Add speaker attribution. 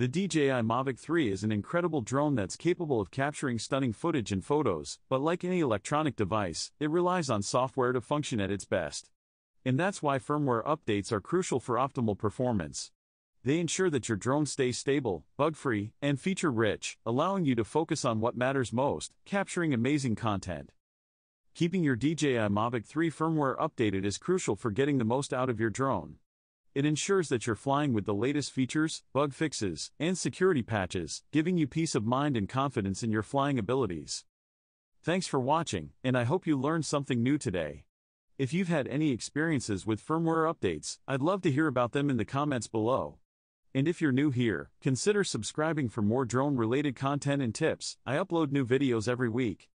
Speaker 1: The DJI Mavic 3 is an incredible drone that's capable of capturing stunning footage and photos, but like any electronic device, it relies on software to function at its best. And that's why firmware updates are crucial for optimal performance. They ensure that your drone stays stable, bug-free, and feature-rich, allowing you to focus on what matters most, capturing amazing content. Keeping your DJI Mavic 3 firmware updated is crucial for getting the most out of your drone. It ensures that you're flying with the latest features, bug fixes, and security patches, giving you peace of mind and confidence in your flying abilities. Thanks for watching, and I hope you learned something new today. If you've had any experiences with firmware updates, I'd love to hear about them in the comments below. And if you're new here, consider subscribing for more drone-related content and tips. I upload new videos every week.